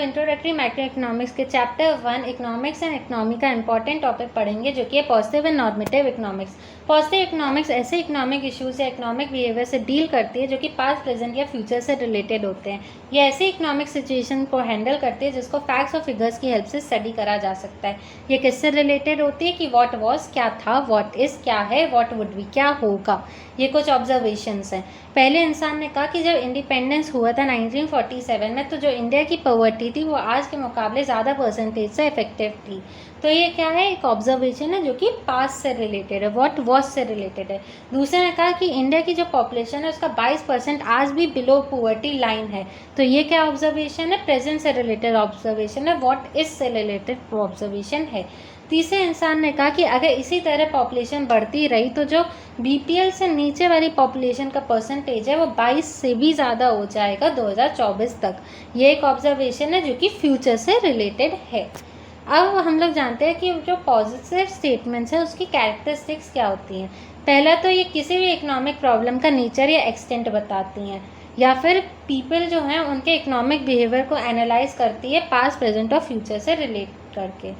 Introductory micro economics के chapter 1 economics and economy का important topic पढ़ेंगे जो कि है positive and normative economics. Positive economics ऐसे इकोनॉमिक इश्यूज या इकोनॉमिक बिहेवियर से डील करती है जो कि पास्ट, प्रेजेंट या फ्यूचर से रिलेटेड होते हैं। ये ऐसे इकोनॉमिक सिचुएशन को हैंडल करती है जिसको फैक्ट्स और फिगर्स की हेल्प से स्टडी करा जा सकता है। ये किससे रिलेटेड होती है कि व्हाट वॉज क्या था, व्हाट इज क्या है, व्हाट वुड बी क्या होगा। ये कुछ ऑब्जर्वेशंस हैं। पहले इंसान ने कहा कि जब इंडिपेंडेंस हुआ था 1947 में, तो जो इंडिया की पॉवर्टी थी वो आज के मुकाबले ज़्यादा परसेंटेज से इफेक्टिव थी। तो ये क्या है, एक ऑब्जर्वेशन है जो कि पास्ट से रिलेटेड है, व्हाट वॉज से रिलेटेड है। दूसरे ने कहा कि इंडिया की जो पॉपुलेशन है उसका 22% आज भी बिलो पॉवर्टी लाइन है। तो ये क्या ऑब्जर्वेशन है, प्रेजेंट से रिलेटेड ऑब्जर्वेशन है, व्हाट इज से रिलेटेड ऑब्जर्वेशन है। तीसरे इंसान ने कहा कि अगर इसी तरह पॉपुलेशन बढ़ती रही तो जो बीपीएल से नीचे वाली पॉपुलेशन का परसेंटेज है वो 22 से भी ज़्यादा हो जाएगा 2024 तक। ये एक ऑब्जर्वेशन है जो कि फ्यूचर से रिलेटेड है। अब हम लोग जानते हैं कि जो पॉजिटिव स्टेटमेंट्स हैं उसकी कैरेक्टरिस्टिक्स क्या होती हैं। पहला तो ये किसी भी इकोनॉमिक प्रॉब्लम का नेचर या एक्सटेंट बताती हैं, या फिर पीपल जो हैं उनके इकोनॉमिक बिहेवियर को एनालाइज करती है पास्ट, प्रेजेंट और फ्यूचर से रिलेट करके।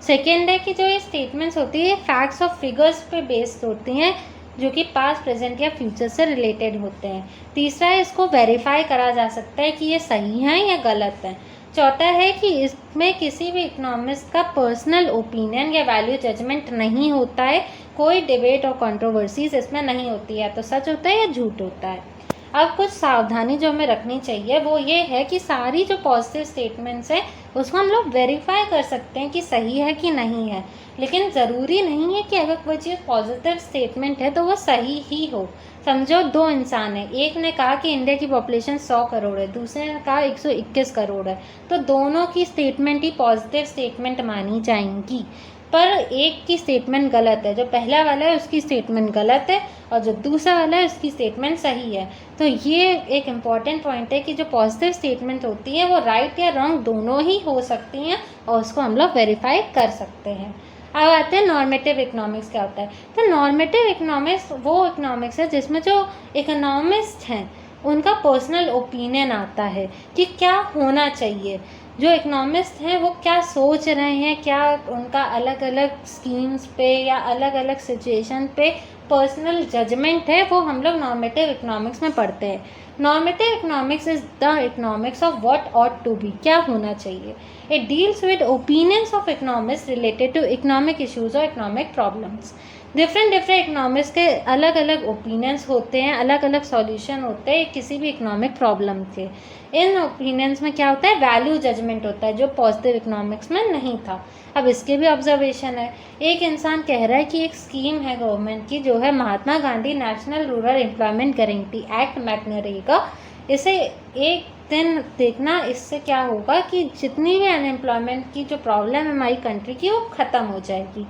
सेकेंड है कि जो ये स्टेटमेंट्स होती है फैक्ट्स और फिगर्स पे बेस्ड होती हैं जो कि पास्ट, प्रेजेंट या फ्यूचर से रिलेटेड होते हैं। तीसरा है इसको वेरीफाई करा जा सकता है कि ये सही है या गलत है। चौथा है कि इसमें किसी भी इकोनॉमिस्ट का पर्सनल ओपिनियन या वैल्यू जजमेंट नहीं होता है, कोई डिबेट और कंट्रोवर्सीज इसमें नहीं होती है, तो सच होता है या झूठ होता है। अब कुछ सावधानी जो हमें रखनी चाहिए वो ये है कि सारी जो पॉजिटिव स्टेटमेंट्स हैं उसको हम लोग वेरीफाई कर सकते हैं कि सही है कि नहीं है, लेकिन ज़रूरी नहीं है कि अगर कोई चीज़ पॉजिटिव स्टेटमेंट है तो वो सही ही हो। समझो दो इंसान हैं, एक ने कहा कि इंडिया की पॉपुलेशन 100 करोड़ है, दूसरे ने कहा 121 करोड़ है, तो दोनों की स्टेटमेंट ही पॉजिटिव स्टेटमेंट मानी जाएंगी। पर एक की स्टेटमेंट गलत है, जो पहला वाला है उसकी स्टेटमेंट गलत है और जो दूसरा वाला है उसकी स्टेटमेंट सही है। तो ये एक इम्पॉर्टेंट पॉइंट है कि जो पॉजिटिव स्टेटमेंट होती है वो राइट या रॉन्ग दोनों ही हो सकती हैं और उसको हम लोग वेरीफाई कर सकते हैं। अब आते हैं नॉर्मेटिव इकोनॉमिक्स क्या होता है। तो नॉर्मेटिव इकोनॉमिक्स वो इकोनॉमिक्स है जिसमें जो इकोनॉमिस्ट हैं उनका पर्सनल ओपिनियन आता है कि क्या होना चाहिए। जो इकोनॉमिस्ट हैं वो क्या सोच रहे हैं, क्या उनका अलग अलग स्कीम्स पे या अलग अलग सिचुएशन पे पर्सनल जजमेंट है, वो हम लोग नॉर्मेटिव इकोनॉमिक्स में पढ़ते हैं। Normative economics is the economics of what ought to be, क्या होना चाहिए। It deals with opinions of economist related to economic issues और इकोनॉमिक प्रॉब्लम्स। डिफरेंट इकोनॉमिक्स के अलग अलग ओपिनियंस होते हैं, अलग अलग सॉल्यूशन होते हैं किसी भी इकोनॉमिक प्रॉब्लम के। इन ओपिनियंस में क्या होता है, वैल्यू जजमेंट होता है जो पॉजिटिव इकोनॉमिक्स में नहीं था। अब इसके भी ऑब्जर्वेशन है। एक इंसान कह रहा है कि एक स्कीम है गवर्नमेंट की जो है Mahatma Gandhi national rural employment guarantee act MGNREGA. इसे एक दिन देखना, इससे क्या होगा कि जितनी भी अनएम्प्लॉयमेंट की जो प्रॉब्लम है हमारी कंट्री की वो ख़त्म हो जाएगी।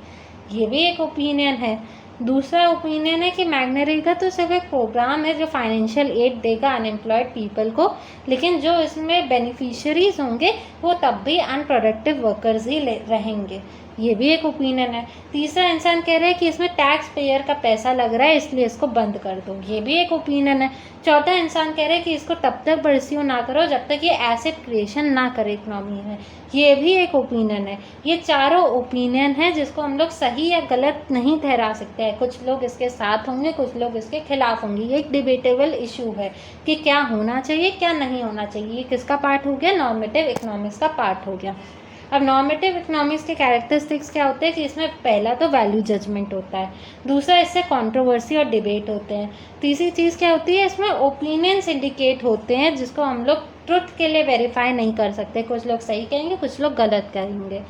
ये भी एक ओपिनियन है। दूसरा ओपिनियन है कि मैग्नरेगा तो सिर्फ एक प्रोग्राम है जो फाइनेंशियल एड देगा अनएम्प्लॉयड पीपल को, लेकिन जो इसमें बेनिफिशियरीज होंगे वो तब भी अनप्रोडक्टिव वर्कर्स ही रहेंगे। ये भी एक ओपिनियन है। तीसरा इंसान कह रहा है कि इसमें टैक्स पेयर का पैसा लग रहा है इसलिए इसको बंद कर दो। ये भी एक ओपिनियन है। चौथा इंसान कह रहा है कि इसको तब तक परस्यू ना करो जब तक ये एसेट क्रिएशन ना करे इकोनॉमी में। ये भी एक ओपिनियन है। ये चारों ओपिनियन है जिसको हम लोग सही या गलत नहीं ठहरा सकते हैं। कुछ लोग इसके साथ होंगे, कुछ लोग इसके खिलाफ होंगे। ये एक डिबेटेबल इशू है कि क्या होना चाहिए क्या नहीं होना चाहिए। ये किसका पार्ट हो गया, नॉर्मेटिव इकोनॉमिक्स का पार्ट हो गया। अब नॉर्मेटिव इकोनॉमिक्स के कैरेक्टरिस्टिक्स क्या होते हैं कि इसमें पहला तो वैल्यू जजमेंट होता है, दूसरा इससे कंट्रोवर्सी और डिबेट होते हैं, तीसरी चीज़ क्या होती है इसमें ओपिनियंस इंडिकेट होते हैं जिसको हम लोग ट्रुथ के लिए वेरीफाई नहीं कर सकते। कुछ लोग सही कहेंगे, कुछ लोग गलत कहेंगे।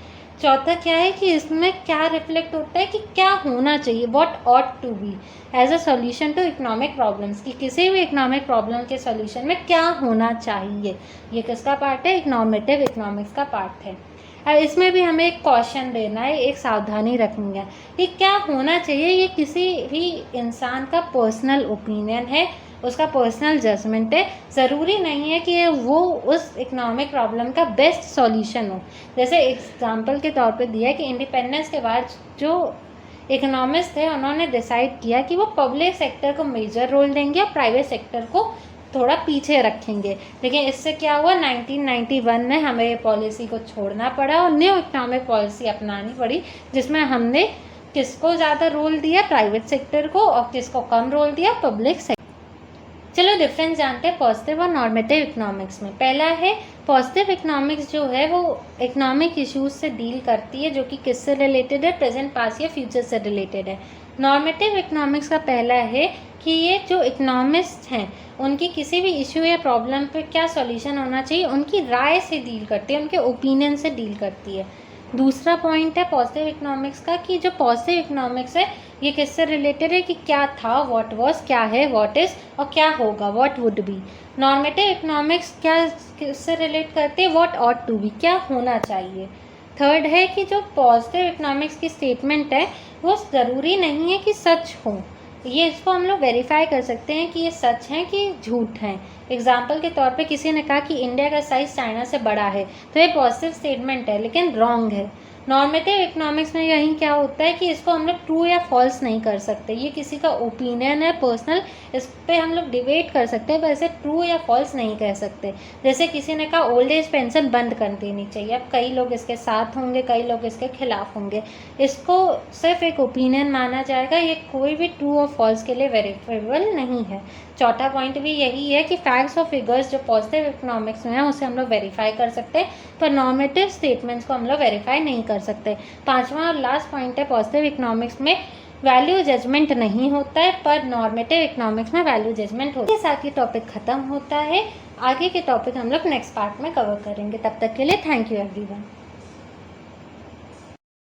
चौथा क्या है कि इसमें क्या रिफ्लेक्ट होता है कि क्या होना चाहिए, what ought to be as a solution to economic problems, कि किसी भी इकोनॉमिक प्रॉब्लम के सॉल्यूशन में क्या होना चाहिए। ये किसका पार्ट है, एक नॉर्मेटिव इकोनॉमिक्स का पार्ट है। अब इसमें भी हमें एक कॉशन देना है, एक सावधानी रखनी है कि क्या होना चाहिए। ये किसी भी इंसान का पर्सनल ओपिनियन है, उसका पर्सनल जजमेंट है। ज़रूरी नहीं है कि वो उस इकोनॉमिक प्रॉब्लम का बेस्ट सॉल्यूशन हो। जैसे एग्जांपल के तौर पे दिया है कि इंडिपेंडेंस के बाद जो इकोनॉमिस्ट थे उन्होंने डिसाइड किया कि वो पब्लिक सेक्टर को मेजर रोल देंगे और प्राइवेट सेक्टर को थोड़ा पीछे रखेंगे। लेकिन इससे क्या हुआ, 1991 में हमें ये पॉलिसी को छोड़ना पड़ा और न्यू इकोनॉमिक पॉलिसी अपनानी पड़ी, जिसमें हमने किसको ज़्यादा रोल दिया, प्राइवेट सेक्टर को, और किसको कम रोल दिया, पब्लिक सेक्टर। चलो डिफरेंस जानते हैं पॉजिटिव और नॉर्मेटिव इकोनॉमिक्स में। पहला है पॉजिटिव इकोनॉमिक्स जो है वो इकोनॉमिक इश्यूज से डील करती है, जो कि किससे रिलेटेड है, प्रेजेंट, पास्ट या फ्यूचर से रिलेटेड है। नॉर्मेटिव इकोनॉमिक्स का पहला है कि ये जो इकोनॉमिस्ट हैं उनकी किसी भी इशू या प्रॉब्लम पे क्या सॉल्यूशन होना चाहिए उनकी राय से डील करती है, उनके ओपिनियन से डील करती है। दूसरा पॉइंट है पॉजिटिव इकोनॉमिक्स का कि जो पॉजिटिव इकोनॉमिक्स है ये किससे रिलेटेड है कि क्या था, व्हाट वाज, क्या है, व्हाट इज़, और क्या होगा, what would be. Normative economics क्या किससे रिलेट करते हैं, व्हाट ऑट टू बी, क्या होना चाहिए। थर्ड है कि जो पॉजिटिव इकोनॉमिक्स की स्टेटमेंट है वो ज़रूरी नहीं है कि सच हो, ये इसको हम लोग वेरीफाई कर सकते हैं कि ये सच हैं कि झूठ हैं। एग्जाम्पल के तौर पे किसी ने कहा कि इंडिया का साइज़ चाइना से बड़ा है, तो ये पॉजिटिव स्टेटमेंट है लेकिन रॉन्ग है। नॉर्मेटिव इकोनॉमिक्स में यही क्या होता है कि इसको हम लोग ट्रू या फॉल्स नहीं कर सकते, ये किसी का ओपिनियन है पर्सनल, इस पे हम लोग डिबेट कर सकते हैं, वैसे ट्रू या फॉल्स नहीं कह सकते। जैसे किसी ने कहा ओल्ड एज पेंशन बंद कर देनी चाहिए, अब कई लोग इसके साथ होंगे, कई लोग इसके खिलाफ होंगे, इसको सिर्फ एक ओपिनियन माना जाएगा, ये कोई भी ट्रू और फॉल्स के लिए वेरीफाइबल नहीं है। चौथा पॉइंट भी यही है कि फैक्ट्स और फिगर्स जो पॉजिटिव इकोनॉमिक्स में है उसे हम लोग वेरीफाई कर सकते हैं, पर नॉर्मेटिव स्टेटमेंट्स को हम लोग वेरीफाई नहीं कर सकते। पांचवा और लास्ट पॉइंट है पॉजिटिव इकोनॉमिक्स में वैल्यू जजमेंट नहीं होता है, पर नॉर्मेटिव इकोनॉमिक्स में वैल्यू जजमेंट होता है। साथ ही टॉपिक खत्म होता है, आगे के टॉपिक हम लोग नेक्स्ट पार्ट में कवर करेंगे। तब तक के लिए थैंक यू एवरीवन।